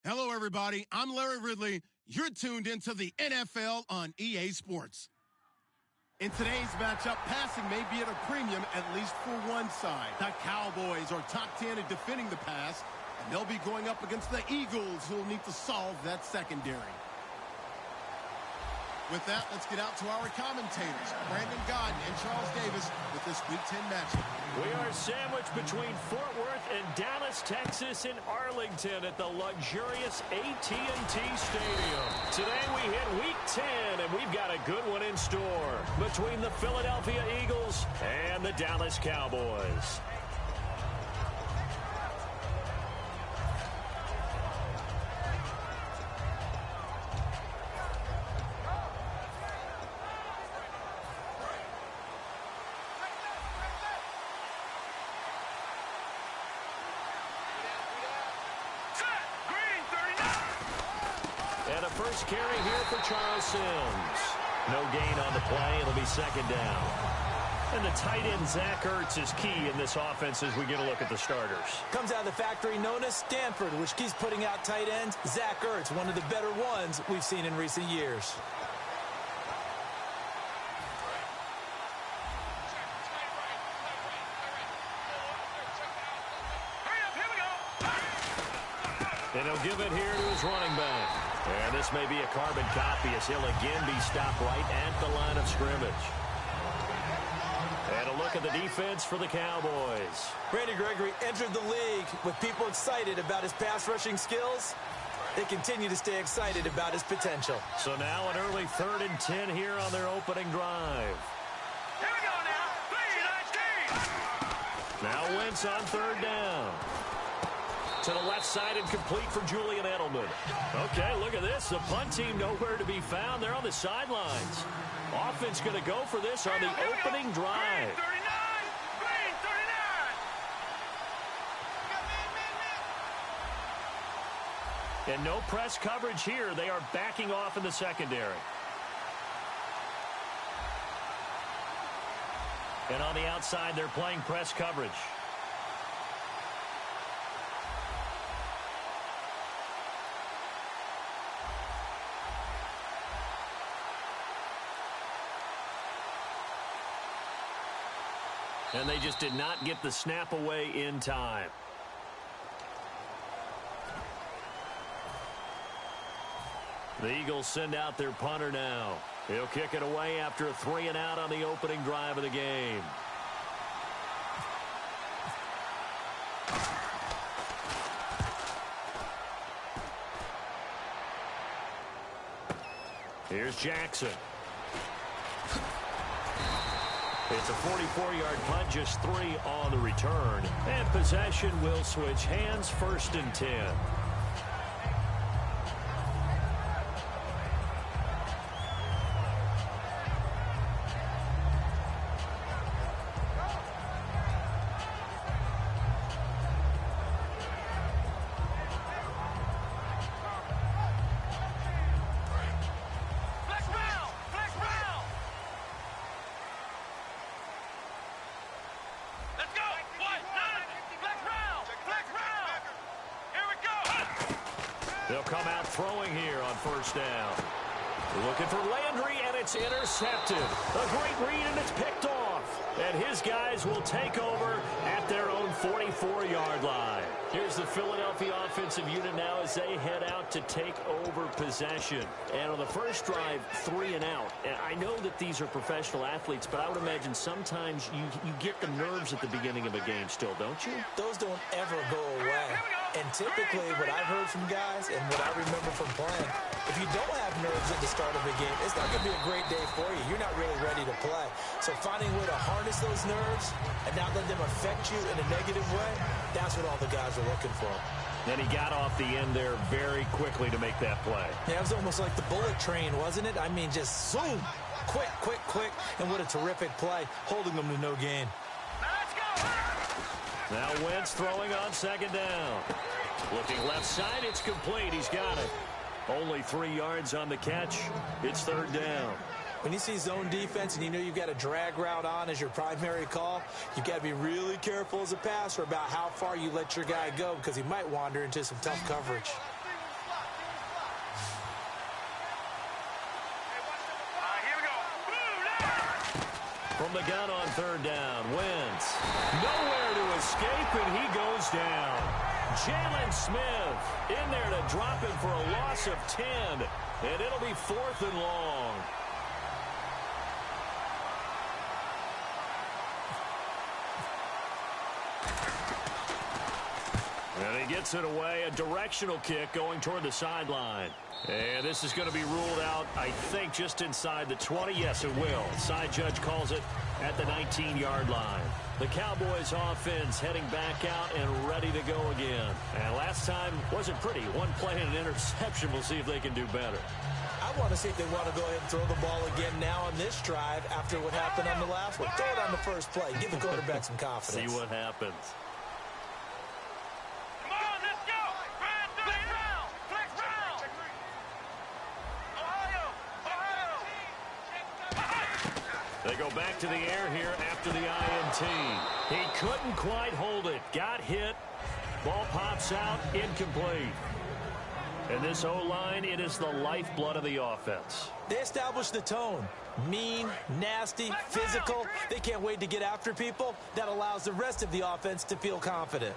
Hello, everybody. I'm Larry Ridley. You're tuned into the NFL on EA Sports. In today's matchup, passing may be at a premium, at least for one side. The Cowboys are top 10 at defending the pass, and they'll be going up against the Eagles, who will need to solve that secondary. With that, let's get out to our commentators, Brandon Godden and Charles Davis, with this Week 10 matchup. We are sandwiched between Fort Worth and Dallas, Texas, in Arlington at the luxurious AT&T Stadium. Today we hit Week 10, and we've got a good one in store between the Philadelphia Eagles and the Dallas Cowboys. First carry here for Charles Sims. No gain on the play. It'll be second down. And the tight end, Zach Ertz, is key in this offense as we get a look at the starters. Comes out of the factory known as Stanford, which keeps putting out tight ends. Zach Ertz, one of the better ones we've seen in recent years. And he'll give it here to his running back. And this may be a carbon copy as he'll again be stopped right at the line of scrimmage. And a look at the defense for the Cowboys. Randy Gregory entered the league with people excited about his pass rushing skills. They continue to stay excited about his potential. So now an early 3rd and 10 here on their opening drive. Here we go now. 3-19. Now Wentz on 3rd down. To the left side and complete for Julian Edelman. Okay, look at this. The punt team nowhere to be found. They're on the sidelines. Offense going to go for this on the opening drive. Green 39. And no press coverage here. They are backing off in the secondary. And on the outside, they're playing press coverage. And they just did not get the snap away in time. The Eagles send out their punter now. He'll kick it away after a 3-and-out on the opening drive of the game. Here's Jackson. It's a 44-yard punt, just 3 on the return. And possession will switch hands, 1st and 10. They'll come out throwing here on 1st down. Looking for Landry, and it's intercepted. A great read, and it's picked off. And his guys will take over at their own 44-yard line. Here's the Philadelphia offensive unit now as they head out to take over possession. And on the first drive, 3-and-out. And I know that these are professional athletes, but I would imagine sometimes you get the nerves at the beginning of a game still, don't you? Those don't ever go away. And typically, what I've heard from guys and what I remember from playing, if you don't have nerves at the start of a game, it's not going to be a great day for you. You're not really ready to play. So finding a way to harness those nerves and not let them affect you in a negative way, that's what all the guys are looking for. And he got off the end there very quickly to make that play. Yeah, it was almost like the bullet train, wasn't it? I mean, just zoom, quick, quick, quick, and what a terrific play, holding them to no gain. Now Wentz throwing on 2nd down. Looking left side, it's complete. He's got it. Only 3 yards on the catch. It's 3rd down. When you see zone defense and you know you've got a drag route on as your primary call, you've got to be really careful as a passer about how far you let your guy go because he might wander into some tough coverage. From the gun on third down, Wentz. Nowhere to escape, and he goes down. Jalen Smith in there to drop him for a loss of 10, and it'll be 4th and long. And he gets it away, a directional kick going toward the sideline. And this is going to be ruled out, I think, just inside the 20. Yes, it will. Side judge calls it at the 19-yard line. The Cowboys offense heading back out and ready to go again. And last time wasn't pretty. One play and an interception. We'll see if they can do better. I want to see if they want to go ahead and throw the ball again now on this drive after what happened on the last one. Throw it on the first play. Give the quarterback some confidence. See what happens. They go back to the air here after the INT. He couldn't quite hold it. Got hit. Ball pops out. Incomplete. And this O-line, it is the lifeblood of the offense. They established the tone. Mean, nasty, physical. They can't wait to get after people. That allows the rest of the offense to feel confident.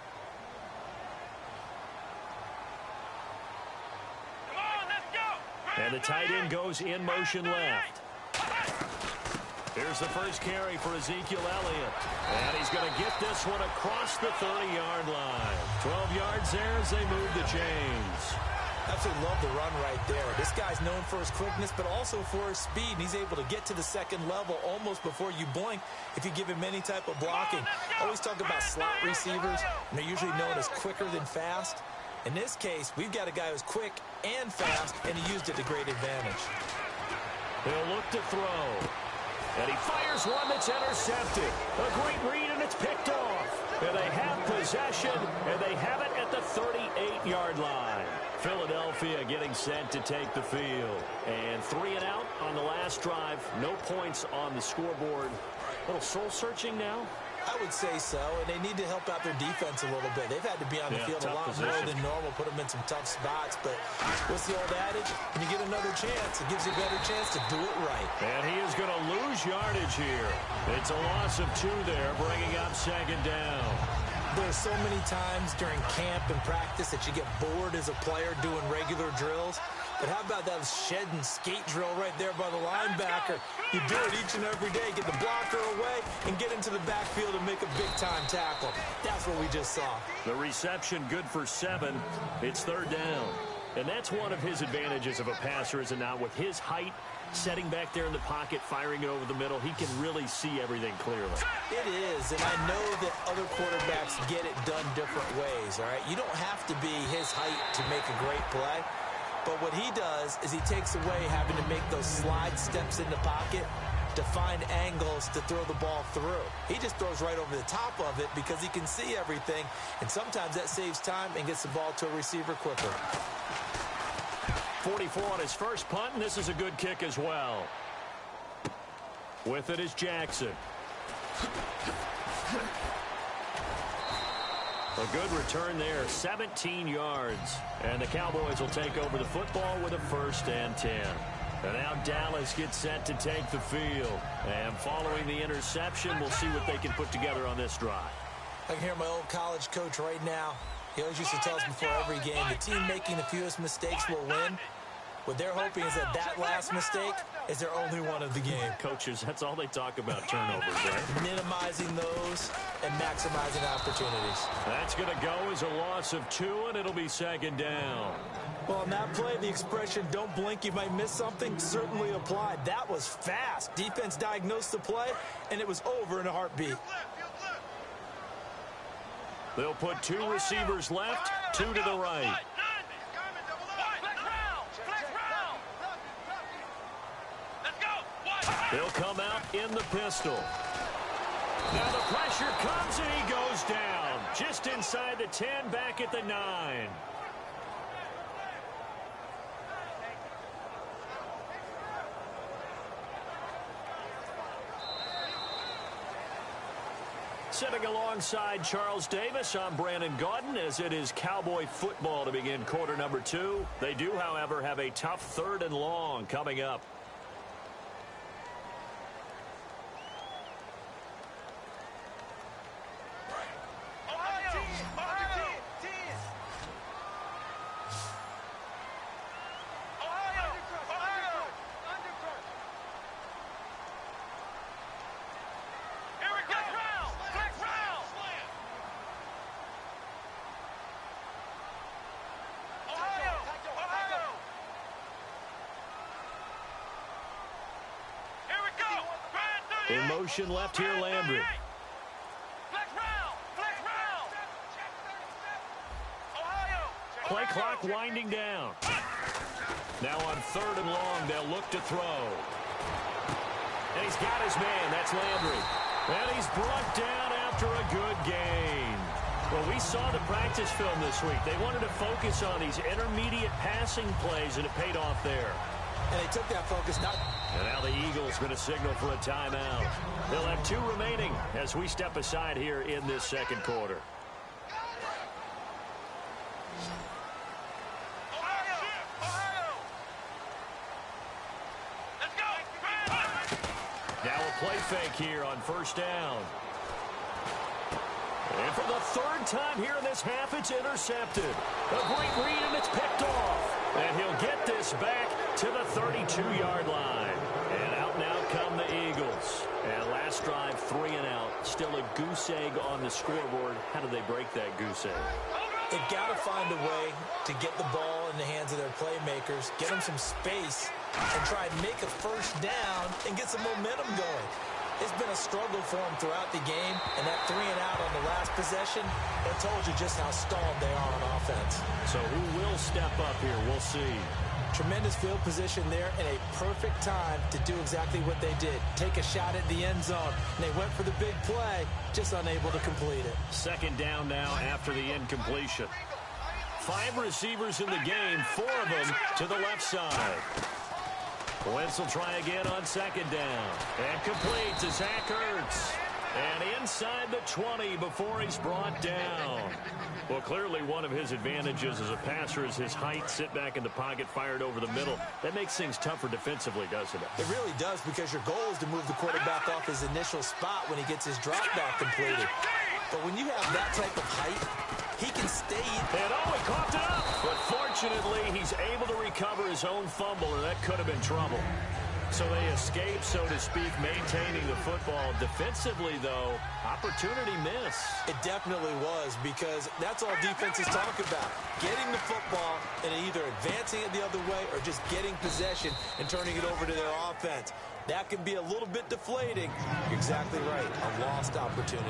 Come on, let's go. And the tight end goes in motion left. Here's the first carry for Ezekiel Elliott. And he's going to get this one across the 30-yard line. 12 yards there as they move the chains. Absolutely love the run right there. This guy's known for his quickness, but also for his speed. And he's able to get to the second level almost before you blink if you give him any type of blocking. I always talk about slot receivers, and they're usually known as quicker than fast. In this case, we've got a guy who's quick and fast, and he used it to great advantage. He'll look to throw. And he fires one that's intercepted. A great read, and it's picked off. And they have possession, and they have it at the 38-yard line. Philadelphia getting set to take the field. And 3 and out on the last drive. No points on the scoreboard. A little soul-searching now. I would say so, and they need to help out their defense a little bit. They've had to be on the field a lot more than normal, put them in some tough spots. But what's the old adage? When you get another chance, it gives you a better chance to do it right. And he is going to lose yardage here. It's a loss of 2 there, bringing up second down. There's so many times during camp and practice that you get bored as a player doing regular drills. But how about that shed and skate drill right there by the linebacker? You do it each and every day. Get the blocker away and get into the backfield and make a big-time tackle. That's what we just saw. The reception good for 7. It's third down. And that's one of his advantages of a passer, is it not? With his height, setting back there in the pocket, firing it over the middle, he can really see everything clearly. It is, and I know that other quarterbacks get it done different ways, all right? You don't have to be his height to make a great play. But what he does is he takes away having to make those slide steps in the pocket to find angles to throw the ball through. He just throws right over the top of it because he can see everything, and sometimes that saves time and gets the ball to a receiver quicker. 44 on his first punt, and this is a good kick as well. With it is Jackson. A good return there, 17 yards. And the Cowboys will take over the football with a 1st and 10. And now Dallas gets set to take the field. And following the interception, we'll see what they can put together on this drive. I can hear my old college coach right now. He always used to tell us before every game, the team making the fewest mistakes will win. What they're hoping is that last mistake is their only one of the game. Coaches, that's all they talk about, turnovers, right? Minimizing those and maximizing opportunities. That's going to go as a loss of 2, and it'll be second down. Well, on that play, the expression, don't blink, you might miss something, certainly applied. That was fast. Defense diagnosed the play, and it was over in a heartbeat. They'll put 2 receivers left, 2 to the right. They'll come out in the pistol. Now the pressure comes, and he goes down. Just inside the 10, back at the 9. Sitting alongside Charles Davis, I'm Brandon Gaudin, as it is Cowboy football to begin quarter number 2. They do, however, have a tough 3rd and long coming up. In motion left here, Landry. Play clock winding down. Now on 3rd and long, they'll look to throw. And he's got his man. That's Landry. And he's brought down after a good gain. Well, we saw the practice film this week. They wanted to focus on these intermediate passing plays, and it paid off there. And they took that focus. And now the Eagles going to signal for a timeout. They'll have 2 remaining as we step aside here in this second quarter. Now a play fake here on 1st down. And for the 3rd time here in this half, it's intercepted. A great read, and it's picked off. And he'll get this back to the 32-yard line. And out now come the Eagles. And last drive, 3 and out. Still a goose egg on the scoreboard. How do they break that goose egg? They've got to find a way to get the ball in the hands of their playmakers, get them some space, and try and make a 1st down and get some momentum going. It's been a struggle for them throughout the game, and that 3 and out on the last possession, it told you just how stalled they are on offense. So who will step up here? We'll see. Tremendous field position there and a perfect time to do exactly what they did. Take a shot at the end zone. And they went for the big play, just unable to complete it. 2nd down now after the incompletion. 5 receivers in the game, 4 of them to the left side. Wentz will try again on 2nd down. And complete to Zach Ertz. And inside the 20 before he's brought down. Well, clearly one of his advantages as a passer is his height. Sit back in the pocket, fired over the middle. That makes things tougher defensively, doesn't it? It really does, because your goal is to move the quarterback off his initial spot when he gets his drop back completed. But when you have that type of height, he can stay. And he coughed it up. But fortunately, he's able to recover his own fumble, and that could have been trouble. So they escape, so to speak, maintaining the football. Defensively, though, opportunity miss. It definitely was, because that's all defenses talk about. Getting the football and either advancing it the other way or just getting possession and turning it over to their offense. That can be a little bit deflating. You're exactly right. A lost opportunity.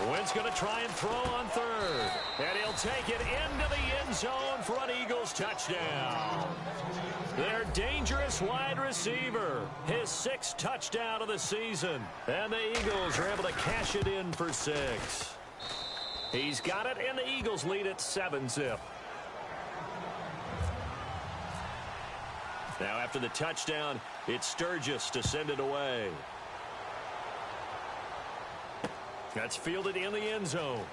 Wentz going to try and throw on 3rd. And he'll take it into the end zone for an Eagles touchdown. Their dangerous wide receiver, his 6th touchdown of the season. And the Eagles are able to cash it in for 6. He's got it, and the Eagles lead at 7-zip. Now after the touchdown, it's Sturgis to send it away. That's fielded in the end zone.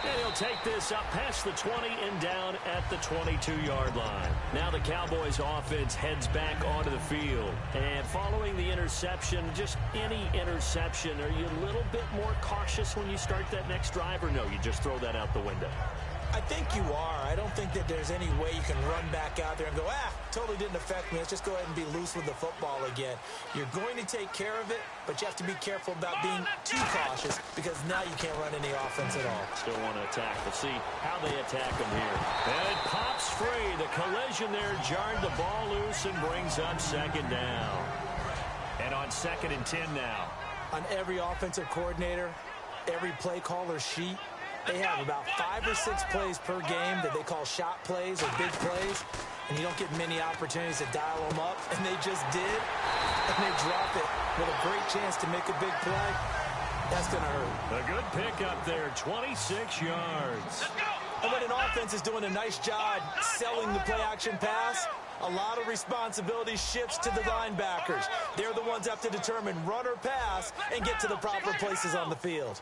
And he'll take this up past the 20 and down at the 22-yard line. Now the Cowboys offense heads back onto the field. And following the interception, just any interception, are you a little bit more cautious when you start that next drive, or no, you just throw that out the window? I think you are. I don't think that there's any way you can run back out there and go, totally didn't affect me. Let's just go ahead and be loose with the football again. You're going to take care of it, but you have to be careful about being too cautious, because now you can't run any offense at all. Still want to attack. Let's see how they attack him here. And it pops free. The collision there jarred the ball loose and brings up 2nd down. And on 2nd and 10 now. On every offensive coordinator, every play caller sheet, they have about 5 or 6 plays per game that they call shot plays or big plays, and you don't get many opportunities to dial them up, and they just did, and they drop it with a great chance to make a big play. That's going to hurt. A good pickup there, 26 yards. And when an offense is doing a nice job selling the play-action pass, a lot of responsibility shifts to the linebackers. They're the ones that have to determine run or pass and get to the proper places on the field.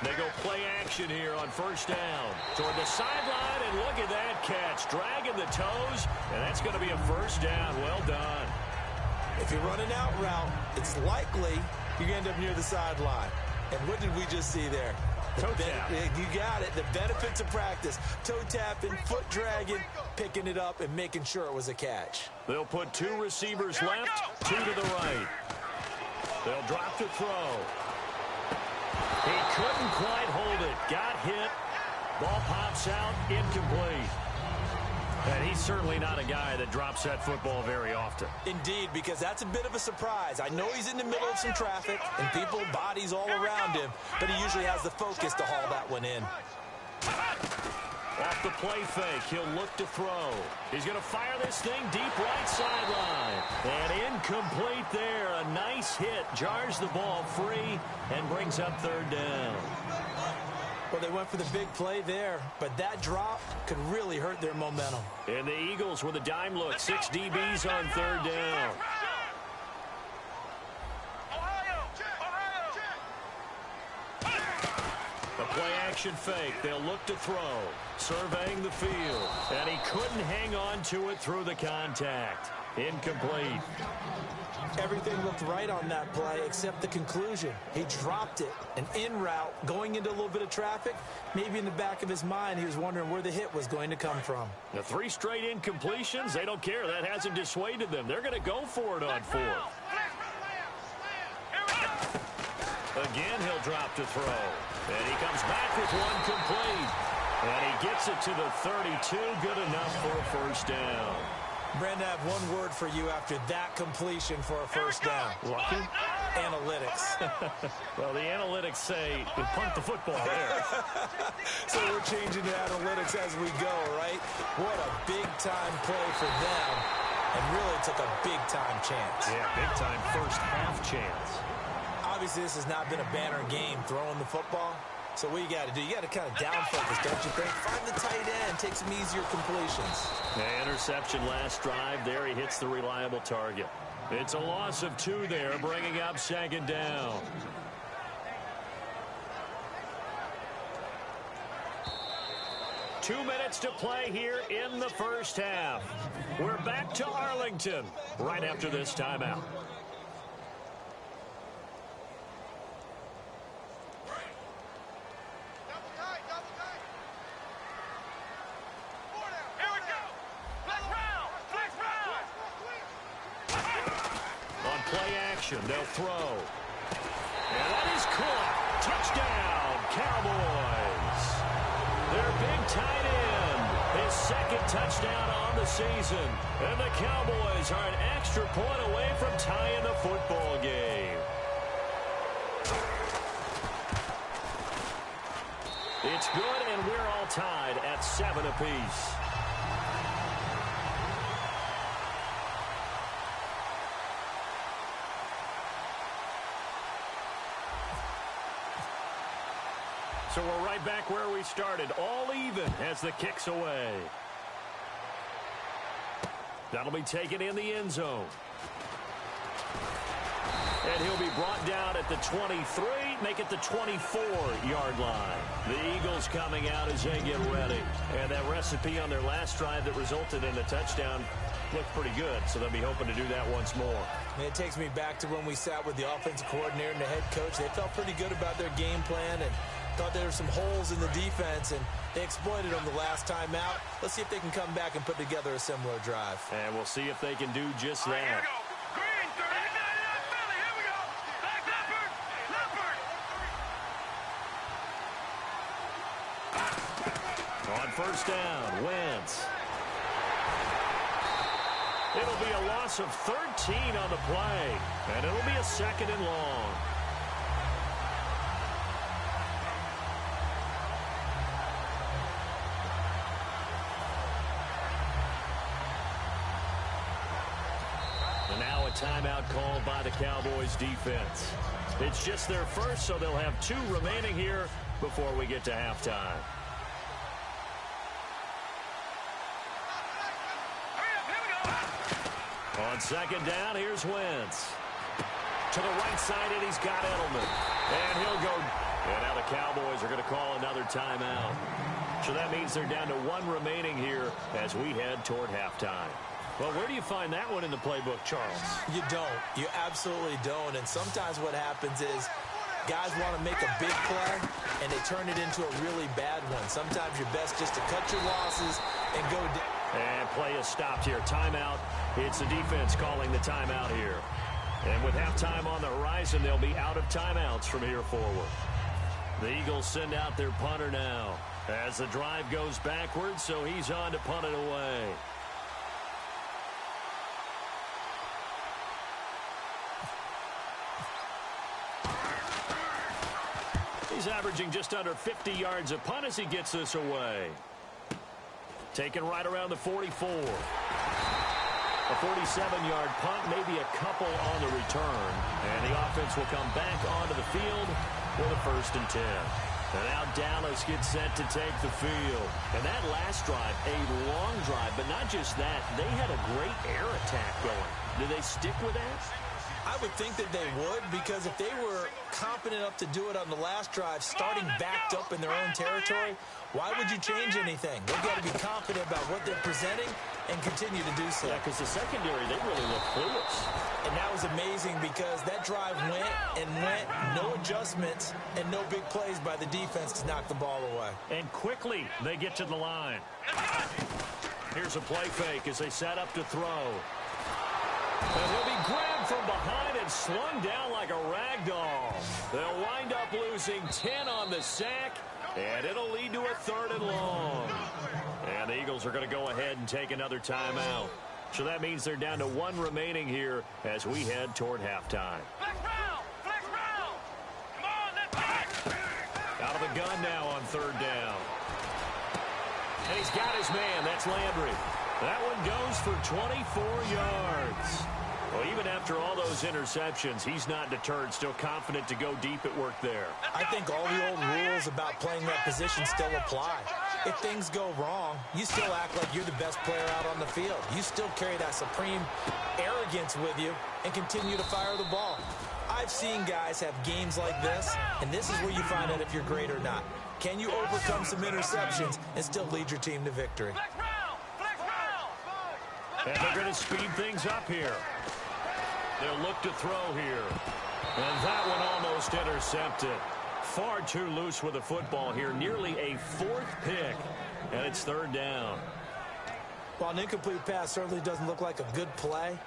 They go play action here on 1st down. Toward the sideline, and look at that catch. Dragging the toes, and that's going to be a 1st down. Well done. If you run an out route, it's likely you're going to end up near the sideline. And what did we just see there? Toe tap. You got it. The benefits of practice. Toe tapping, foot dragging, picking it up, and making sure it was a catch. They'll put 2 receivers left, 2 to the right. They'll drop to throw. He couldn't quite hold it. Got hit. Ball pops out, incomplete. And he's certainly not a guy that drops that football very often. Indeed, because that's a bit of a surprise. I know he's in the middle of some traffic and people, bodies all around him, but he usually has the focus to haul that one in. Off the play fake, he'll look to throw. He's going to fire this thing deep right sideline. And incomplete there. A nice hit. Jars the ball free and brings up 3rd down. Well, they went for the big play there, but that drop could really hurt their momentum. And the Eagles with a dime look. 6 DBs on 3rd down. A play-action fake. They'll look to throw. Surveying the field. And he couldn't hang on to it through the contact. Incomplete. Everything looked right on that play except the conclusion. He dropped it. An in route, going into a little bit of traffic. Maybe in the back of his mind, he was wondering where the hit was going to come from. The 3 straight incompletions, they don't care. That hasn't dissuaded them. They're going to go for it on 4th. Again, he'll drop to throw. And he comes back with 1 complete. And he gets it to the 32. Good enough for a 1st down. Brandon, I have one word for you after that completion for a 1st down. Lucky? Analytics. Well, the analytics say you punt the football there. So we're changing to analytics as we go, right? What a big-time play for them. And really took a big-time chance. Yeah, big-time first half chance. Obviously, this has not been a banner game throwing the football. So what you got to do, you got to kind of down focus, don't you think? Find the tight end, take some easier completions. Interception last drive. There he hits the reliable target. It's a loss of 2 there, bringing up 2nd down. Two minutes to play here in the first half. We're back to Arlington right after this timeout. They'll throw. And that is caught. Touchdown, Cowboys. Their big tight end. His 2nd touchdown on the season. And the Cowboys are an extra point away from tying the football game. It's good, and we're all tied at 7 apiece. So we're right back where we started, all even as the kick's away. That'll be taken in the end zone. And he'll be brought down at the 23, make it the 24-yard line. The Eagles coming out as they get ready. And that recipe on their last drive that resulted in a touchdown looked pretty good, so they'll be hoping to do that once more. It takes me back to when we sat with the offensive coordinator and the head coach. They felt pretty good about their game plan and thought there were some holes in the defense, and they exploited them the last time out. Let's see if they can come back and put together a similar drive. And we'll see if they can do just that. Here we go. Green, 39, Philly. Here we go. Back Leopard. Leopard. On 1st down, Wentz. It'll be a loss of 13 on the play, and it'll be a 2nd and long. And now a timeout called by the Cowboys defense. It's just their first, so they'll have 2 remaining here before we get to halftime. On 2nd down, here's Wentz. To the right side, and he's got Edelman. And he'll go. And now the Cowboys are going to call another timeout. So that means they're down to 1 remaining here as we head toward halftime. Well, where do you find that one in the playbook, Charles? You don't. You absolutely don't. And sometimes what happens is Guys want to make a big play, and they turn it into a really bad one. Sometimes you're best just to cut your losses and go down. And play is stopped here. Timeout. It's the defense calling the timeout here. And with halftime on the horizon, they'll be out of timeouts from here forward. The Eagles send out their punter now as the drive goes backwards, so he's on to punt it away. He's averaging just under 50 yards a punt as he gets this away. Taken right around the 44. A 47-yard punt, maybe a couple on the return. And the offense will come back onto the field with a 1st and 10. And now Dallas gets set to take the field. And that last drive, a long drive, but not just that. They had a great air attack going. Do they stick with that? I would think that they would, because if they were confident enough to do it on the last drive, starting backed up in their own territory, why would you change anything? They've got to be confident about what they're presenting and continue to do so. Yeah, because the secondary, they really look clueless. And that was amazing because that drive went and went, no adjustments, and no big plays by the defense to knock the ball away. And quickly, they get to the line. Here's a play fake as they set up to throw. And he'll be grabbed from behind and slung down like a rag doll. They'll wind up losing 10 on the sack, and it'll lead to a 3rd and long. And the Eagles are going to go ahead and take another timeout. So that means they're down to 1 remaining here as we head toward halftime. Flex round! Flex round! Come on, let's back! Out of the gun now on 3rd down. And he's got his man. That's Landry. That one goes for 24 yards. Well, even after all those interceptions, he's not deterred, still confident to go deep at work there. I think all the old rules about playing that position still apply. If things go wrong, you still act like you're the best player out on the field. You still carry that supreme arrogance with you and continue to fire the ball. I've seen guys have games like this, and this is where you find out if you're great or not. Can you overcome some interceptions and still lead your team to victory? And they're going to speed things up here. They'll look to throw here. And that one almost intercepted. Far too loose with the football here. Nearly a 4th pick. And it's 3rd down. While an incomplete pass certainly doesn't look like a good play,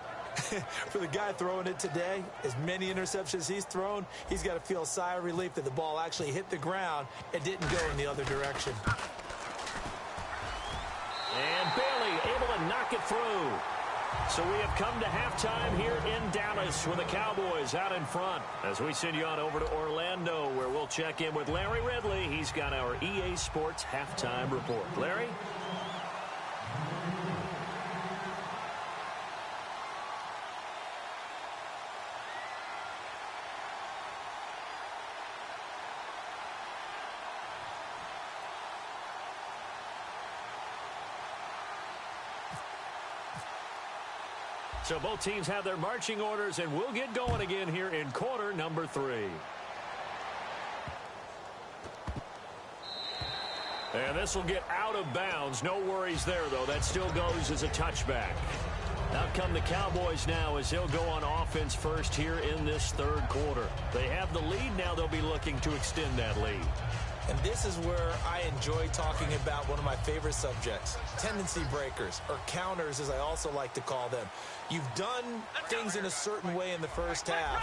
for the guy throwing it today, as many interceptions he's thrown, he's got to feel a sigh of relief that the ball actually hit the ground and didn't go in the other direction. And Bailey able to knock it through. So we have come to halftime here in Dallas with the Cowboys out in front. As we send you on over to Orlando, where we'll check in with Larry Ridley. He's got our EA Sports halftime report. Larry? So both teams have their marching orders, and we'll get going again here in quarter number 3. And this will get out of bounds. No worries there, though. That still goes as a touchback. Out come the Cowboys now as they'll go on offense first here in this 3rd quarter. They have the lead. Now they'll be looking to extend that lead. And this is where I enjoy talking about one of my favorite subjects, tendency breakers, or counters as I also like to call them. You've done things in a certain way in the first half,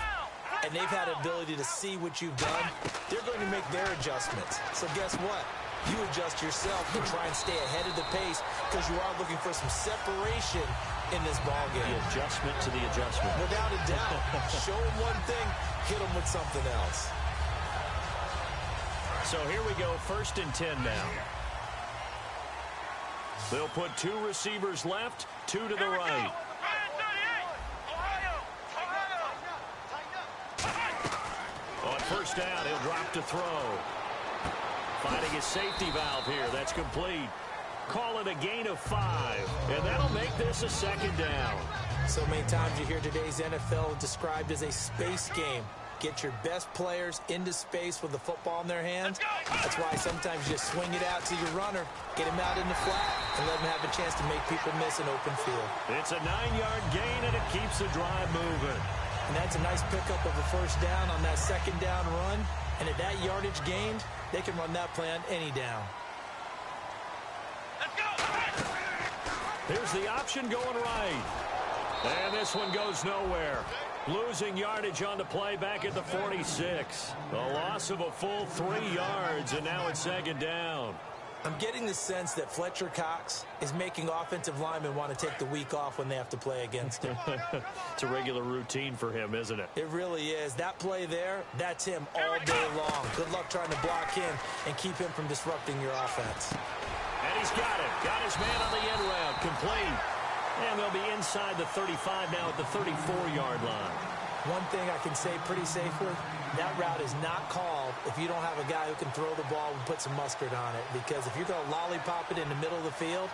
and they've had an ability to see what you've done. They're going to make their adjustments. So guess what? You adjust yourself and try and stay ahead of the pace because you are looking for some separation in this ball game. The adjustment to the adjustment. Without a doubt. Show them one thing, hit them with something else. So here we go, 1st and 10 now. They'll put 2 receivers left, 2 to the right. On 1st down, he'll drop to throw. Finding his safety valve here. That's complete. Call it a gain of 5. And that'll make this a 2nd down. So many times you hear today's NFL described as a space game. Get your best players into space with the football in their hands. That's why sometimes you just swing it out to your runner, get him out in the flat, and let him have a chance to make people miss an open field. It's a 9-yard gain, and it keeps the drive moving. And that's a nice pickup of a first down on that second down run. And at that yardage gained, they can run that play on any down. Let's go! Here's the option going right. And this one goes nowhere. Losing yardage on the play back at the 46. A loss of a full 3 yards, and now it's second down. I'm getting the sense that Fletcher Cox is making offensive linemen want to take the week off when they have to play against him. It's a regular routine for him, isn't it? It really is. That play there, that's him all day long. Good luck trying to block him and keep him from disrupting your offense. And he's got it. Got his man on the end route. Complete. And they'll be inside the 35 now at the 34-yard line. One thing I can say pretty safely, that route is not called if you don't have a guy who can throw the ball and put some mustard on it. Because if you're going to lollipop it in the middle of the field,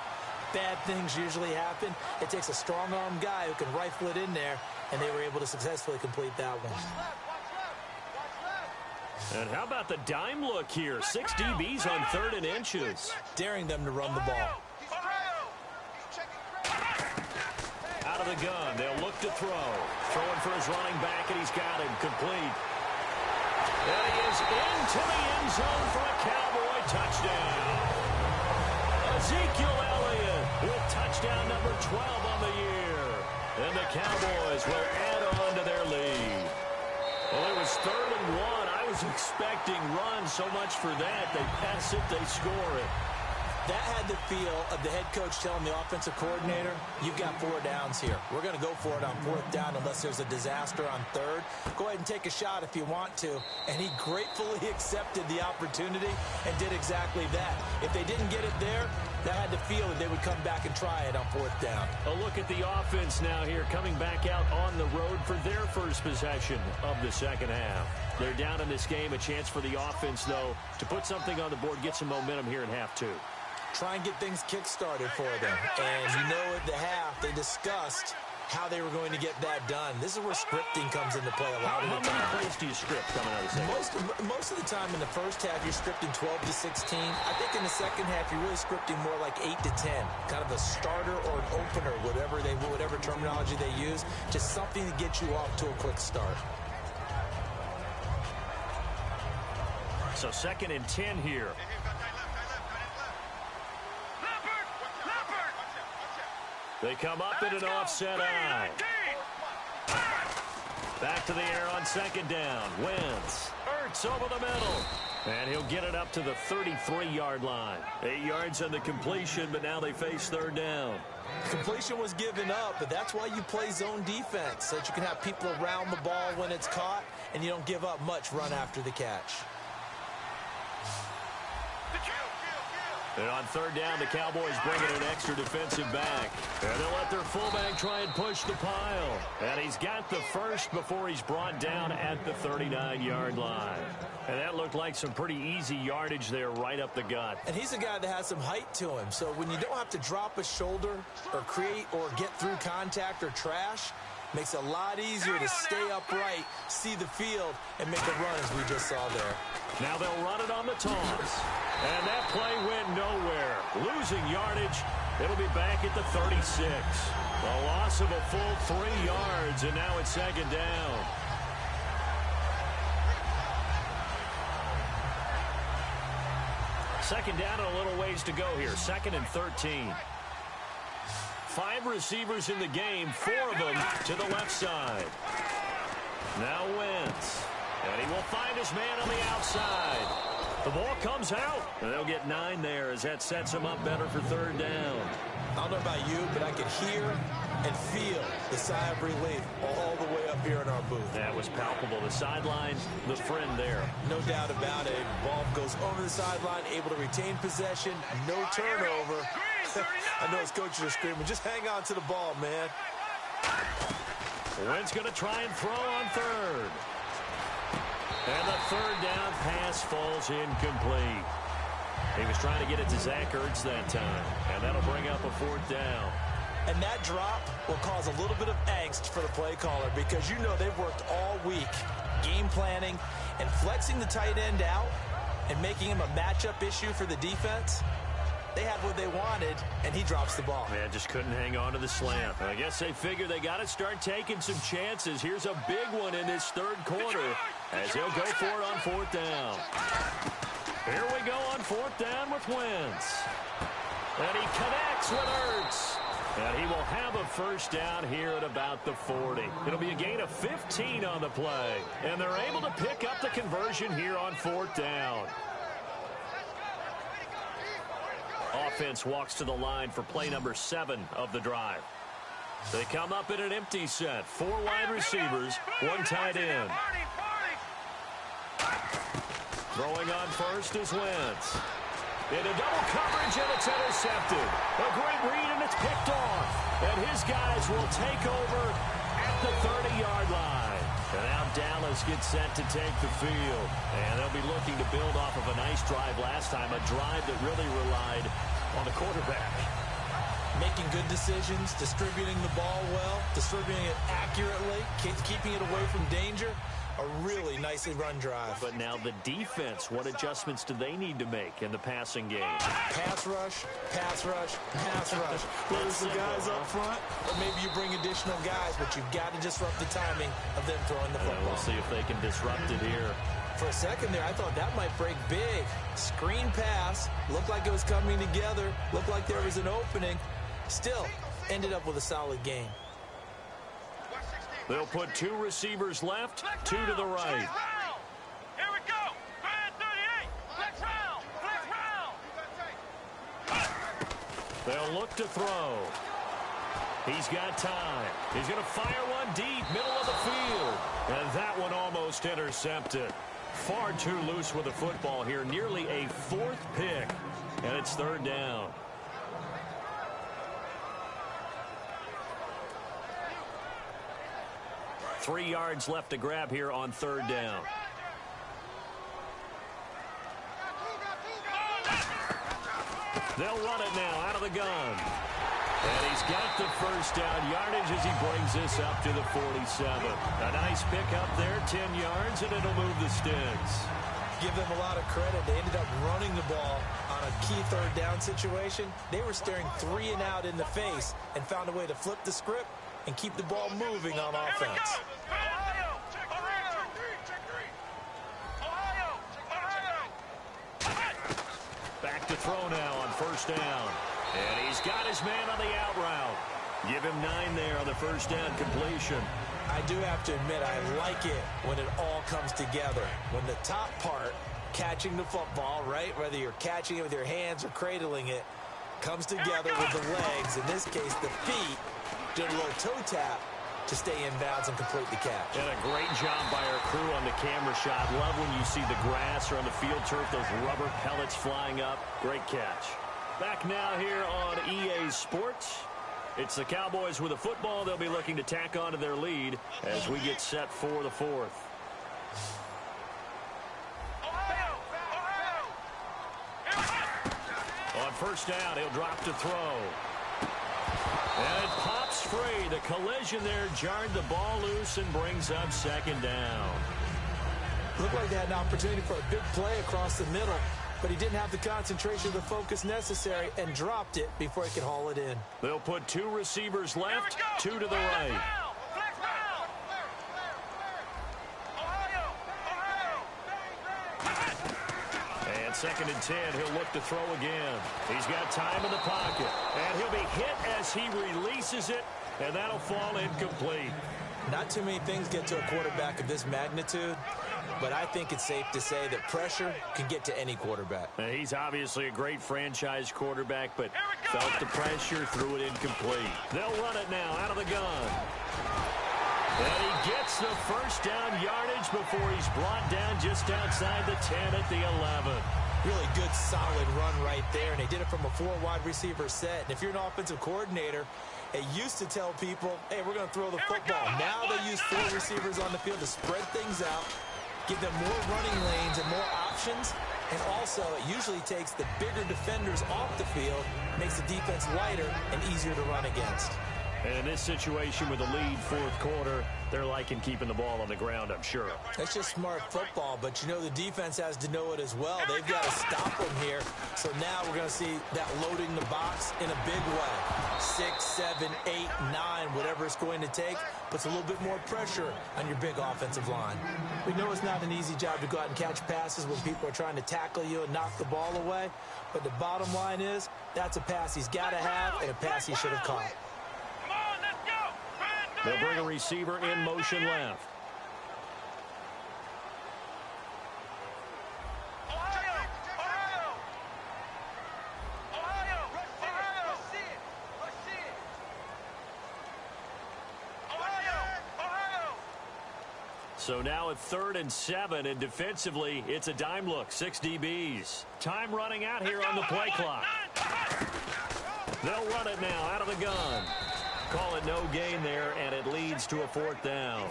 bad things usually happen. It takes a strong-arm guy who can rifle it in there, and they were able to successfully complete that one. And how about the dime look here? 6 DBs on 3rd and inches. Daring them to run the ball. Out of the gun, they'll look to throw. Throwing for his running back, and he's got him complete. And he is into the end zone for a Cowboy touchdown. Ezekiel Elliott with touchdown number 12 on the year. And the Cowboys will add on to their lead. Well, it was 3rd and 1. I was expecting run so much for that. They pass it, they score it. That had the feel of the head coach telling the offensive coordinator, you've got 4 downs here. We're going to go for it on 4th down unless there's a disaster on 3rd. Go ahead and take a shot if you want to. And he gratefully accepted the opportunity and did exactly that. If they didn't get it there, that had the feel that they would come back and try it on 4th down. A look at the offense now here, coming back out on the road for their first possession of the second half. They're down in this game. A chance for the offense, though, to put something on the board, get some momentum here in half 2. Try and get things kick-started for them. And you know at the half, they discussed how they were going to get that done. This is where scripting comes into play a lot of the time. How many plays do you script coming out of the second? Most of the time in the first half, you're scripting 12 to 16. I think in the second half, you're really scripting more like 8 to 10. Kind of a starter or an opener, whatever terminology they use. Just something to get you off to a quick start. So 2nd and 10 here. They come up in an offset eye. Back to the air on 2nd down. Wentz. Ertz over the middle. And he'll get it up to the 33-yard line. 8 yards on the completion, but now they face 3rd down. Completion was given up, but that's why you play zone defense, so that you can have people around the ball when it's caught, and you don't give up much run after the catch. And on 3rd down, the Cowboys bring in an extra defensive back. And they'll let their fullback try and push the pile. And he's got the first before he's brought down at the 39-yard line. And that looked like some pretty easy yardage there right up the gut. And he's a guy that has some height to him. So when you don't have to drop a shoulder or create or get through contact or trash, makes it a lot easier to stay upright, see the field, and make a run as we just saw there. Now they'll run it on the toss. And that play went nowhere. Losing yardage. It'll be back at the 36. A loss of a full 3 yards, and now it's 2nd down. Second down and a little ways to go here. 2nd and 13. 5 receivers in the game, 4 of them to the left side. Now Wentz. And he will find his man on the outside. The ball comes out. And they'll get 9 there as that sets him up better for 3rd down. I don't know about you, but I could hear and feel the sigh of relief all the way up here in our booth. That was palpable. The sideline, the friend there. No doubt about it. Ball goes over the sideline, able to retain possession, no turnover. I know his coaches are screaming, just hang on to the ball, man. Wentz going to try and throw on 3rd. And the 3rd down pass falls incomplete. He was trying to get it to Zach Ertz that time. And that'll bring up a 4th down. And that drop will cause a little bit of angst for the play caller because you know they've worked all week game planning and flexing the tight end out and making him a matchup issue for the defense. They had what they wanted, and he drops the ball. Yeah, just couldn't hang on to the slant. I guess they figure they got to start taking some chances. Here's a big one in this third quarter as he'll go for it on fourth down. Here we go on fourth down with Wentz. And he connects with Ertz. And he will have a first down here at about the 40. It'll be a gain of 15 on the play. And they're able to pick up the conversion here on fourth down. Offense walks to the line for play number 7 of the drive. They come up in an empty set. 4 wide receivers, 1 tight end. Throwing on first is Wentz. Into double coverage, and it's intercepted. A great read, and it's picked off. And his guys will take over at the 30-yard line. And now Dallas gets set to take the field. And they'll be looking to build off of a nice drive last time, a drive that really relied on the quarterback. Making good decisions, distributing the ball well, distributing it accurately, keeping it away from danger. A really nicely run drive. But now the defense, what adjustments do they need to make in the passing game? Pass rush, pass rush, pass rush. Whether it's the guys up front, or maybe you bring additional guys, but you've got to disrupt the timing of them throwing the football. We'll see if they can disrupt it here. For a second there, I thought that might break big. Screen pass, looked like it was coming together, looked like there was an opening. Still, ended up with a solid game. They'll put 2 receivers left, 2 to the right. Here we go. Band 38. Flex round. Flex round. They'll look to throw. He's got time. He's going to fire one deep, middle of the field. And that one almost intercepted. Far too loose with the football here. Nearly a 4th pick. And it's third down. Three yards left to grab here on third down. They'll run it now out of the gun. And he's got the first down yardage as he brings this up to the 47. A nice pick up there, 10 yards, and it'll move the Sticks. Give them a lot of credit. They ended up running the ball on a key third down situation. They were staring 3 and out in the face and found a way to flip the script and keep the ball moving on offense. Back to throw now on first down. And he's got his man on the out route. Give him 9 there on the first down completion. I do have to admit, I like it when it all comes together. When the top part, catching the football, right, whether you're catching it with your hands or cradling it, comes together with the legs, in this case the feet, did a little toe tap to stay in bounds and complete the catch. And a great job by our crew on the camera shot. Love when you see the grass or on the field turf, those rubber pellets flying up. Great catch. Back now here on EA Sports. It's the Cowboys with a football. They'll be looking to tack on to their lead as we get set for the 4th. On first down, he'll drop to throw. And it pops free. The collision there jarred the ball loose and brings up second down. Looked like they had an opportunity for a big play across the middle, but he didn't have the concentration or the focus necessary and dropped it before he could haul it in. They'll put 2 receivers left, 2 to the right. And second and 10, he'll look to throw again. He's got time in the pocket, and he'll be hit as he releases it, and that'll fall incomplete. Not too many things get to a quarterback of this magnitude, but I think it's safe to say that pressure can get to any quarterback. He's obviously a great franchise quarterback, but felt the pressure, threw it incomplete. They'll run it now out of the gun. And he gets the first down yardage before he's brought down just outside the 10 at the 11. Really good, solid run right there, and they did it from a 4 wide receiver set. And if you're an offensive coordinator, they used to tell people, hey, we're going to throw the football. Now they use 4 receivers on the field to spread things out, give them more running lanes and more options, and also it usually takes the bigger defenders off the field, makes the defense lighter and easier to run against. And in this situation with the lead fourth quarter, they're liking keeping the ball on the ground, I'm sure. That's just smart football, but you know the defense has to know it as well. They've got to stop them here. So now we're going to see that loading the box in a big way. 6, 7, 8, 9, whatever it's going to take, puts a little bit more pressure on your big offensive line. We know it's not an easy job to go out and catch passes when people are trying to tackle you and knock the ball away, but the bottom line is that's a pass he's got to have and a pass he should have caught. They'll bring a receiver in motion left. So now at 3rd and 7, and defensively, it's a dime look, 6 DBs. Time running out here on the play clock. They'll run it now out of the gun. Call it no gain there, and it leads to a 4th down.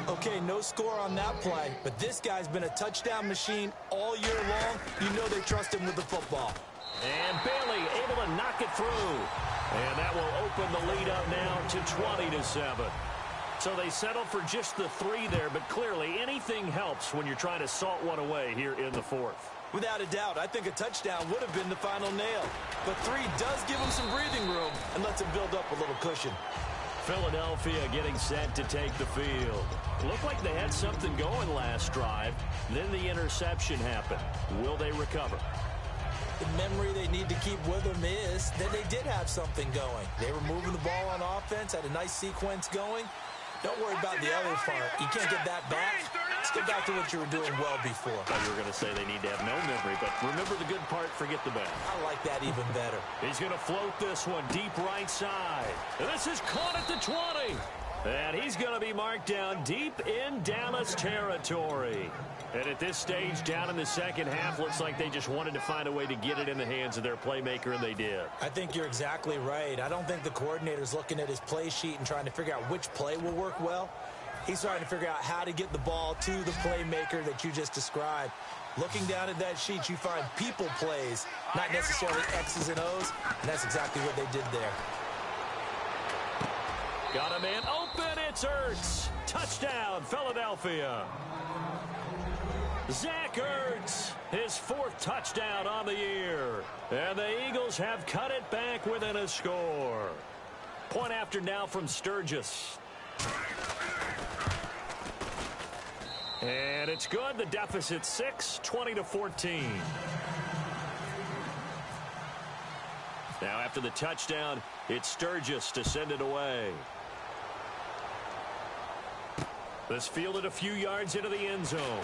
Okay, no score on that play, but this guy's been a touchdown machine all year long. You know they trust him with the football. And Bailey able to knock it through. And that will open the lead up now to 20-7. So they settle for just the 3 there, but clearly anything helps when you're trying to salt one away here in the 4th. Without a doubt, I think a touchdown would have been the final nail. But 3 does give them some breathing room and lets them build up a little cushion. Philadelphia getting set to take the field. Looked like they had something going last drive. Then the interception happened. Will they recover? The memory they need to keep with them is that they did have something going. They were moving the ball on offense, had a nice sequence going. Don't worry about the other part. You can't get that back. Let's go back to what you were doing well before. I thought you were going to say they need to have no memory, but remember the good part, forget the bad. I like that even better. He's going to float this one deep right side. And this is caught at the 20. And he's going to be marked down deep in Dallas territory. And at this stage, down in the second half, looks like they just wanted to find a way to get it in the hands of their playmaker, and they did. I think you're exactly right. I don't think the coordinator's looking at his play sheet and trying to figure out which play will work well. He's trying to figure out how to get the ball to the playmaker that you just described. Looking down at that sheet, you find people plays, not necessarily X's and O's, and that's exactly what they did there. Got a man open, it's Ertz. Touchdown, Philadelphia. Zach Ertz, his 4th touchdown on the year. And the Eagles have cut it back within a score. Point after now from Sturgis. And it's good. The deficit 6, 20-14. Now after the touchdown, it's Sturgis to send it away. This fielded a few yards into the end zone.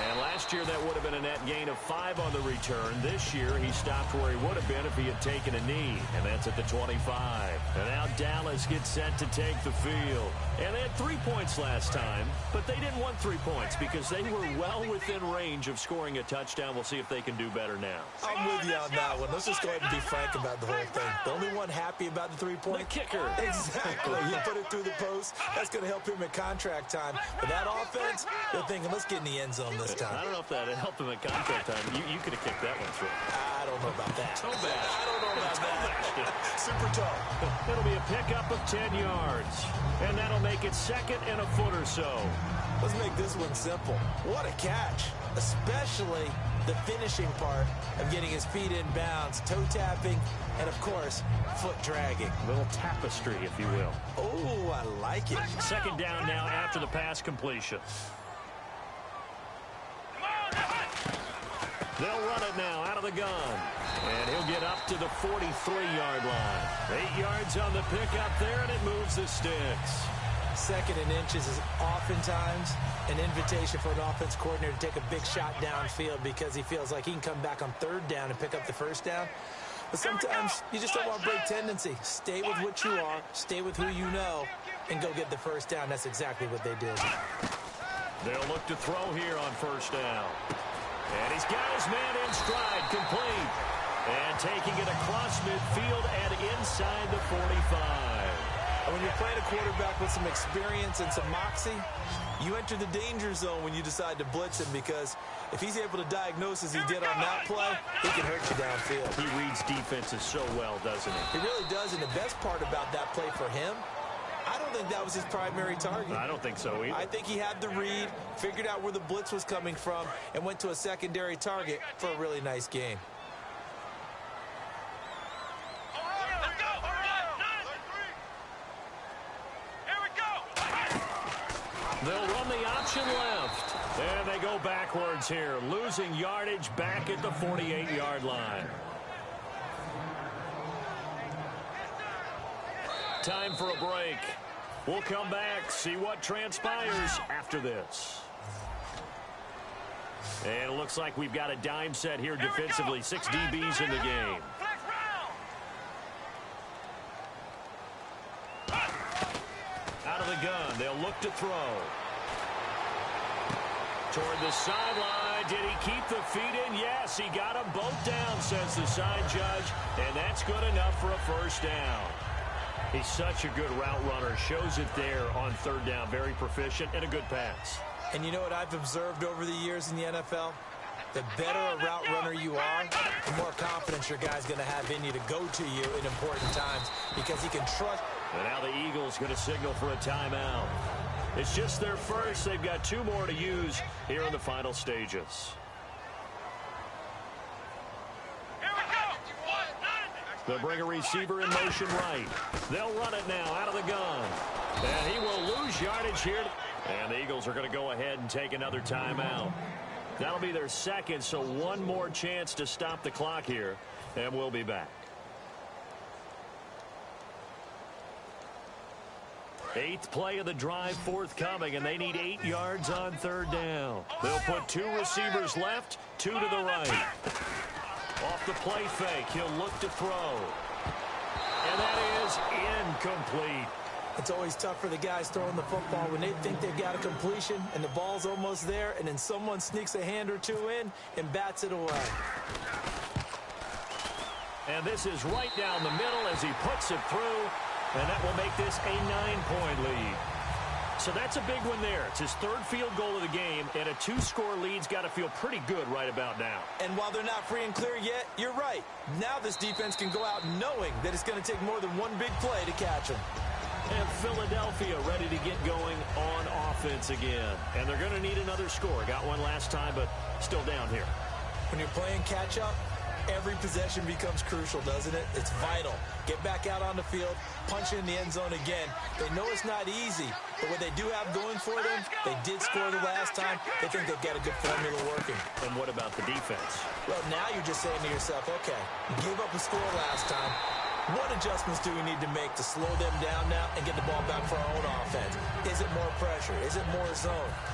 And last year, that would have been a net gain of 5 on the return. This year, he stopped where he would have been if he had taken a knee, and that's at the 25. And now Dallas gets set to take the field. And they had 3 points last time, but they didn't want 3 points because they were well within range of scoring a touchdown. We'll see if they can do better now. I'm with you on that one. Let's just go ahead and be frank about the whole thing. The only one happy about the 3-point? The kicker. Exactly. You put it through the post. That's going to help him at contract time. But that offense, they're thinking, let's get in the end zone this time. I don't know if that helped him at contract time. You could have kicked that one through. I don't know about that. So bad. I don't know about that. Super tall. It'll be a pickup of 10 yards. And that'll make it 2nd and a foot or so. Let's make this one simple. What a catch. Especially the finishing part of getting his feet in bounds, toe tapping, and of course, foot dragging. A little tapestry, if you will. Oh, I like it. 2nd down now after the pass completion. They'll run it now out of the gun. And he'll get up to the 43-yard line. 8 yards on the pickup there, and it moves the sticks. 2nd and inches is oftentimes an invitation for an offense coordinator to take a big shot downfield because he feels like he can come back on 3rd down and pick up the 1st down. But sometimes you just don't want to break tendency. Stay with what you are, stay with who you know, and go get the 1st down. That's exactly what they did. They'll look to throw here on 1st down. And he's got his man in stride, complete. And taking it across midfield and inside the 45. And when you're playing a quarterback with some experience and some moxie, you enter the danger zone when you decide to blitz him, because if he's able to diagnose as he did on that play, he can hurt you downfield. He reads defenses so well, doesn't he? He really does, and the best part about that play for him, I don't think that was his primary target. I don't think so either. I think he had the read, figured out where the blitz was coming from, and went to a secondary target for a really nice game. They'll run the option left. And they go backwards here, losing yardage back at the 48-yard line. Time for a break. We'll come back, see what transpires after this. And it looks like we've got a dime set here defensively. 6 DBs in the game. Out of the gun, they'll look to throw. Toward the sideline, did he keep the feet in? Yes, he got them both down, says the side judge, and that's good enough for a first down. He's such a good route runner, shows it there on third down, very proficient and a good pass. And you know what I've observed over the years in the NFL? The better a route runner you are, the more confidence your guy's going to have in you to go to you in important times, because he can trust. And now the Eagles going to signal for a timeout. It's just their first. They've got 2 more to use here in the final stages. They'll bring a receiver in motion right. They'll run it now out of the gun. And he will lose yardage here. And the Eagles are going to go ahead and take another timeout. That'll be their second, so 1 more chance to stop the clock here. And we'll be back. 8th play of the drive forthcoming, and they need 8 yards on third down. They'll put 2 receivers left, 2 to the right. Off the play fake, he'll look to throw. And that is incomplete. It's always tough for the guys throwing the football when they think they've got a completion and the ball's almost there, and then someone sneaks a hand or 2 in and bats it away. And this is right down the middle as he puts it through, and that will make this a 9-point lead. So that's a big one there. It's his 3rd field goal of the game, and a 2-score lead's got to feel pretty good right about now. And while they're not free and clear yet, you're right. Now this defense can go out knowing that it's going to take more than 1 big play to catch them. And Philadelphia ready to get going on offense again. And they're going to need another score. Got one last time, but still down here. When you're playing catch-up, every possession becomes crucial, doesn't it? It's vital. Get back out on the field, punch in the end zone again. They know it's not easy, but what they do have going for them, they did score the last time. They think they've got a good formula working. And what about the defense? Well, now you're just saying to yourself, okay, you gave up a score last time. What adjustments do we need to make to slow them down now and get the ball back for our own offense? Is it more pressure? Is it more zone?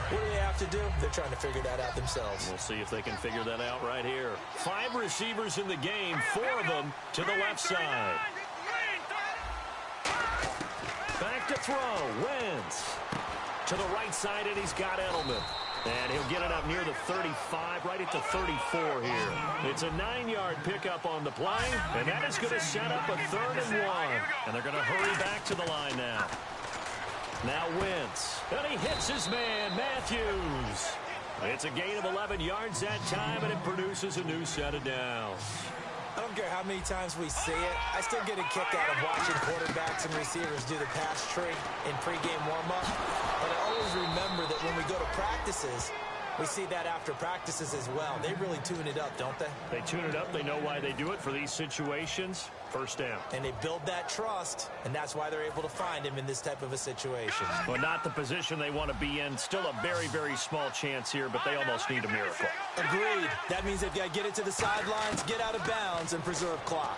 What do they have to do? They're trying to figure that out themselves. We'll see if they can figure that out right here. 5 receivers in the game, 4 of them to the left side. Back to throw. Wentz to the right side, and he's got Edelman. And he'll get it up near the 35, right at the 34 here. It's a 9-yard pickup on the play, and that is going to set up a 3rd and 1. And they're going to hurry back to the line now. Now Wentz, and he hits his man, Matthews. It's a gain of 11 yards that time, and it produces a new set of downs. I don't care how many times we see it. I still get a kick out of watching quarterbacks and receivers do the pass tree in pregame warm-up. But I always remember that when we go to practices, we see that after practices as well. They really tune it up, don't they? They tune it up. They know why they do it for these situations. First down. And they build that trust, and that's why they're able to find him in this type of a situation. Well, not the position they want to be in. Still a very, very small chance here, but they almost need a miracle. Agreed. That means they've got to get it to the sidelines, get out of bounds, and preserve clock.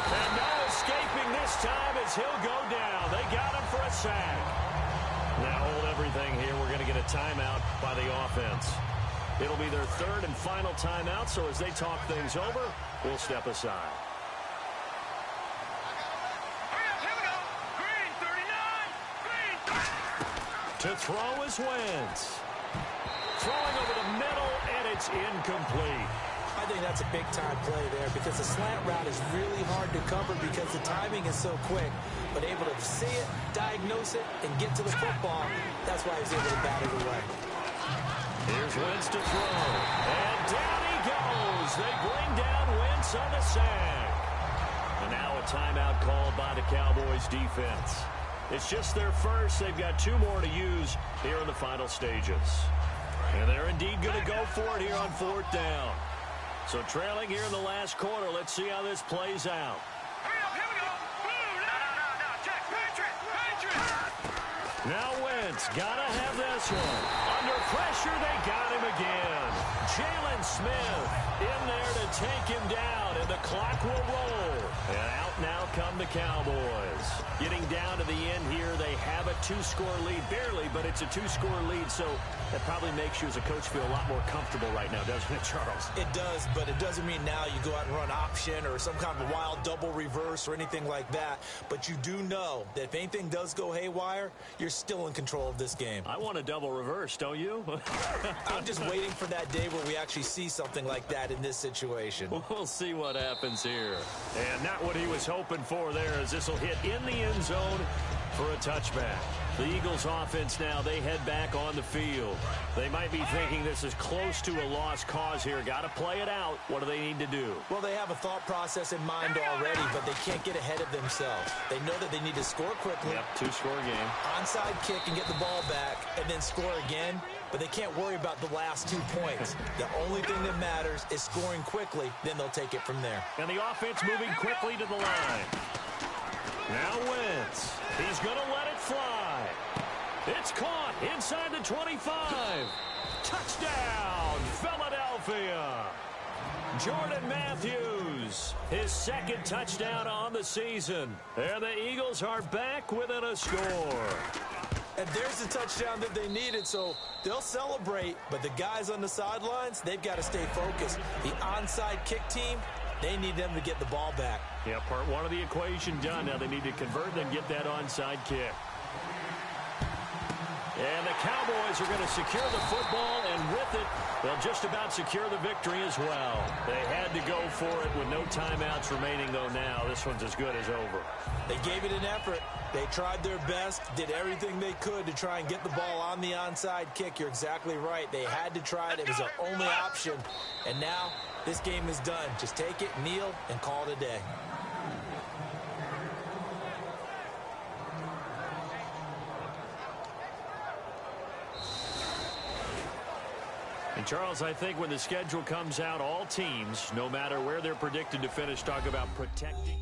And no escaping this time as he'll go down. They got him for a sack. Now hold everything here. We're going to get a timeout by the offense. It'll be their 3rd and final timeout, so as they talk things over, we'll step aside. To throw is Wentz. Throwing over the middle, and it's incomplete. I think that's a big-time play there because the slant route is really hard to cover because the timing is so quick. But able to see it, diagnose it, and get to the football, that's why he was able to bat it away. Here's Wentz to throw. And down he goes. They bring down Wentz on the sack. And now a timeout called by the Cowboys defense. It's just their first. They've got 2 more to use here in the final stages. And they're indeed going to go for it here on 4th down. So trailing here in the last quarter. Let's see how this plays out. Here we go. No. Check. Patriot. Now Wentz got to have this one. Under pressure, they got him again. Jalen Smith in there to take him down, and the clock will roll. And out now come the Cowboys. Getting down to the end here, they have a 2-score lead. Barely, but it's a 2-score lead, so that probably makes you as a coach feel a lot more comfortable right now, doesn't it, Charles? It does, but it doesn't mean now you go out and run option or some kind of wild double reverse or anything like that. But you do know that if anything does go haywire, you're still in control of this game. I want a double reverse, don't you? I'm just waiting for that day where we actually see something like that in this situation. We'll see what happens here. And not what he was hoping for there, as this will hit in the end zone for a touchback. The Eagles offense now, they head back on the field. They might be thinking this is close to a lost cause here. Got to play it out. What do they need to do? Well, they have a thought process in mind already, but they can't get ahead of themselves. They know that they need to score quickly. Yep, 2-score game. Onside kick and get the ball back and then score again, but they can't worry about the last 2 points. The only thing that matters is scoring quickly, then they'll take it from there. And the offense moving quickly to the line. Now Wentz. He's going to let it fly. It's caught inside the 25. Touchdown, Philadelphia. Jordan Matthews, his 2nd touchdown on the season. And the Eagles are back within a score. And there's the touchdown that they needed, so they'll celebrate. But the guys on the sidelines, they've got to stay focused. The onside kick team, they need them to get the ball back. Yeah, part 1 of the equation done. Now they need to convert and get that onside kick. And the Cowboys are going to secure the football, and with it, they'll just about secure the victory as well. They had to go for it with no timeouts remaining, though now. This one's as good as over. They gave it an effort. They tried their best, did everything they could to try and get the ball on the onside kick. You're exactly right. They had to try it. It was their only option. And now this game is done. Just take it, kneel, and call it a day. And, Charles, I think when the schedule comes out, all teams, no matter where they're predicted to finish, talk about protecting.